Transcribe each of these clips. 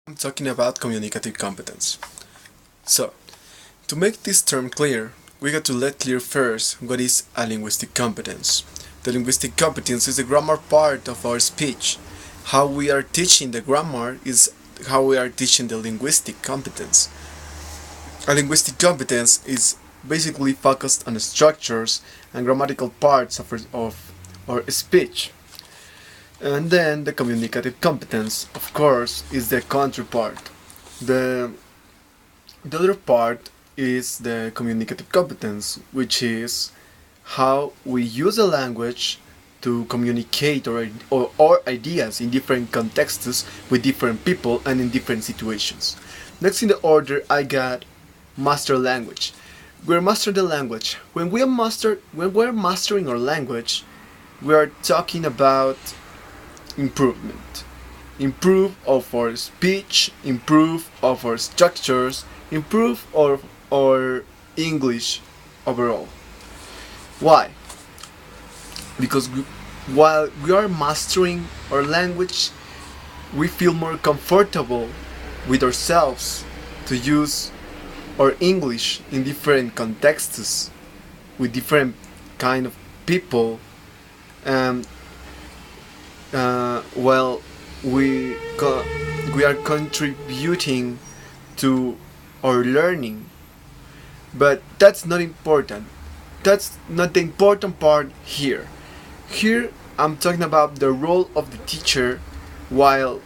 I'm talking about communicative competence. So, to make this term clear, we got to let clear first what is a linguistic competence. The linguistic competence is the grammar part of our speech. How we are teaching the grammar is how we are teaching the linguistic competence. A linguistic competence is basically focused on the structures and grammatical parts of our speech. And then the communicative competence, of course, is the counterpart. The, the other part is the communicative competence, which is how we use a language to communicate our ideas in different contexts with different people and in different situations. Next in the order, I got master language. We're master the language. When we're mastering our language, we are talking about improvement. Improve of our speech, improve of our structures, improve of our English overall. Why? Because while we are mastering our language, we feel more comfortable with ourselves to use our English in different contexts with different kind of people. Um, well, we are contributing to our learning, but that's not important. That's not the important part here. Here I'm talking about the role of the teacher while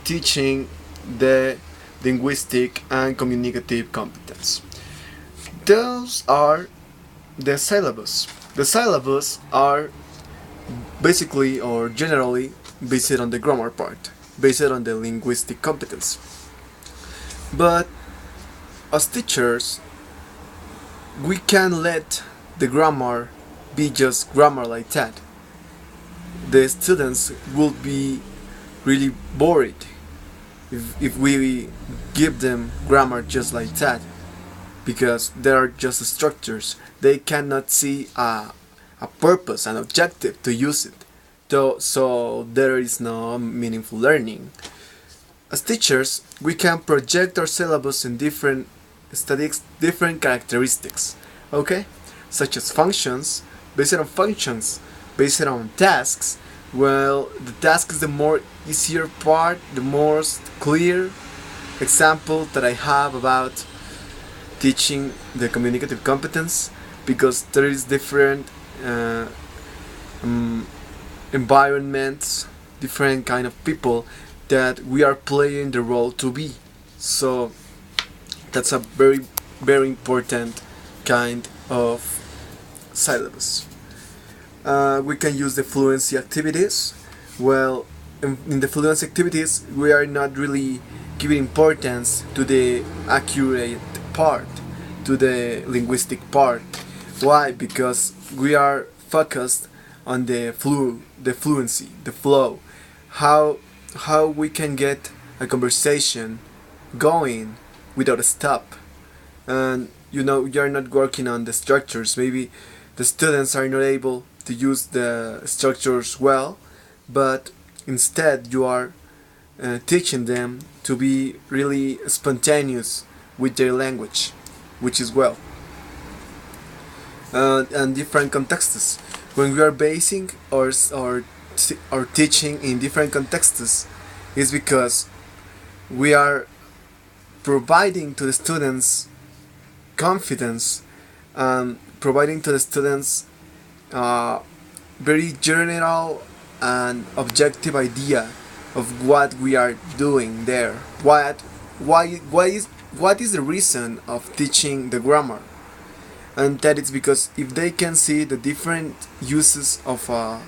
teaching the linguistic and communicative competence. Those are the syllabus. The syllabus are basically or generally based on the grammar part, based on the linguistic competence. But as teachers, we can let the grammar be just grammar like that. The students will be really bored if we give them grammar just like that, because there are just structures. They cannot see a purpose, an objective to use it. So there is no meaningful learning. As teachers, we can project our syllabus in different statistics, different characteristics, okay? Such as functions, based on tasks. Well, the task is the more easier part, the most clear example that I have about teaching the communicative competence, because there is different uh, um, environments, different kind of people that we are playing the role to be. So that's a very important kind of syllabus. We can use the fluency activities. Well, in the fluency activities, we are not really giving importance to the accurate part, to the linguistic part. Why? Because we are focused on the fluency, the flow, how we can get a conversation going without a stop. And you're not working on the structures. Maybe the students are not able to use the structures well, but instead you are teaching them to be really spontaneous with their language, which is well. And different contexts. When we are basing or teaching in different contexts, is because we are providing to the students confidence, and providing to the students very general and objective idea of what we are doing there. What is the reason of teaching the grammar? And that is because if they can see the different uses of a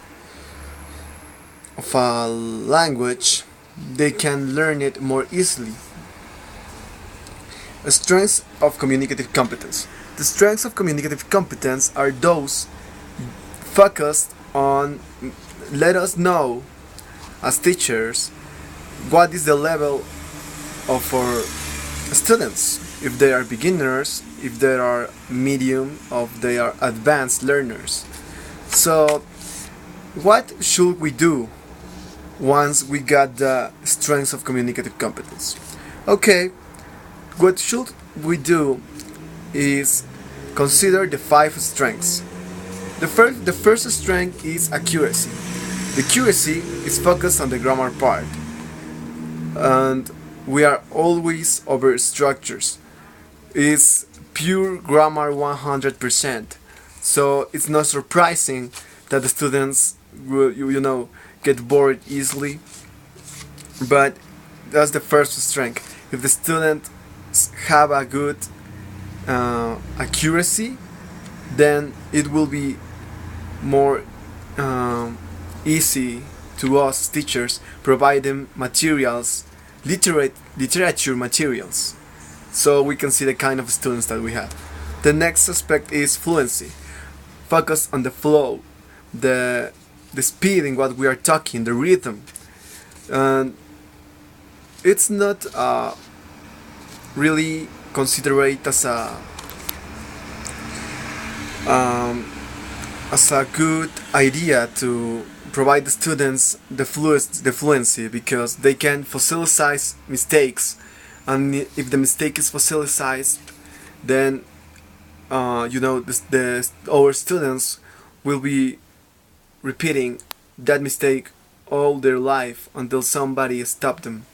language, they can learn it more easily. The strengths of communicative competence. The strengths of communicative competence are those focused on let us know as teachers what is the level of our students, if they are beginners, if they are medium, or if they are advanced learners. So what should we do once we got the strengths of communicative competence. Okay, what should we do is consider the five strengths. The first strength is accuracy. The accuracy is focused on the grammar part, and we are always over structures. It's pure grammar 100%. So it's not surprising that the students will, get bored easily. But that's the first strength. If the students have a good accuracy, then it will be more easy to us teachers provide them materials, literature materials, so we can see the kind of students that we have. The next aspect is fluency. Focus on the flow, the speed in what we are talking, the rhythm, and it's not really considered as a good idea to provide the students the fluency, because they can fossilize mistakes, and if the mistake is fossilized, then our students will be repeating that mistake all their life until somebody stop them.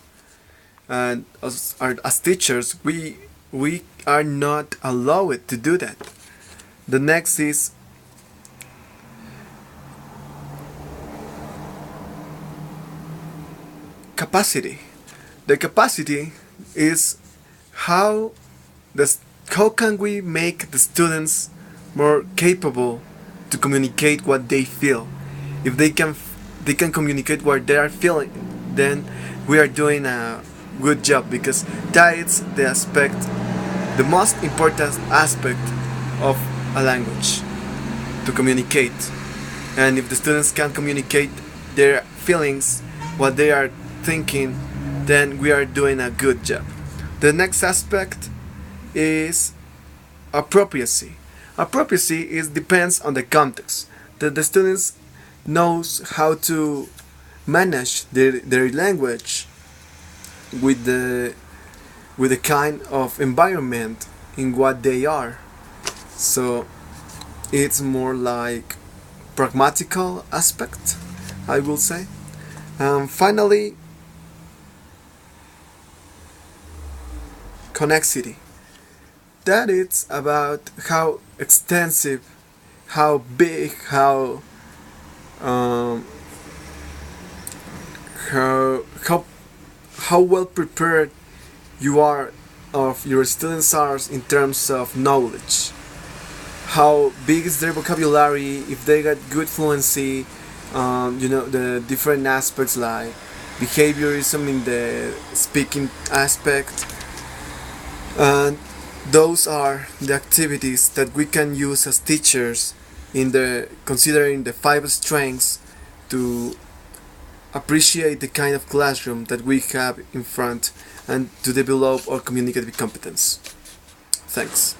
And as teachers, we are not allowed to do that. The next is capacity. The capacity is how how can we make the students more capable to communicate what they feel. If they can communicate what they are feeling, then we are doing a good job, because that is the most important aspect of a language, to communicate. And if the students can communicate their feelings, what they are thinking, then we are doing a good job. The next aspect is appropriacy. Appropriacy depends on the context. That the students knows how to manage their language with the kind of environment in what they are. So it's more like pragmatical aspect, I will say. Finally, connexity. That is about how extensive, how big, um, how well prepared you are, of your students are in terms of knowledge. How big is their vocabulary? If they got good fluency, the different aspects like behaviorism in the speaking aspect, and those are the activities that we can use as teachers in the considering the five strengths to appreciate the kind of classroom that we have in front, and to develop our communicative competence. Thanks.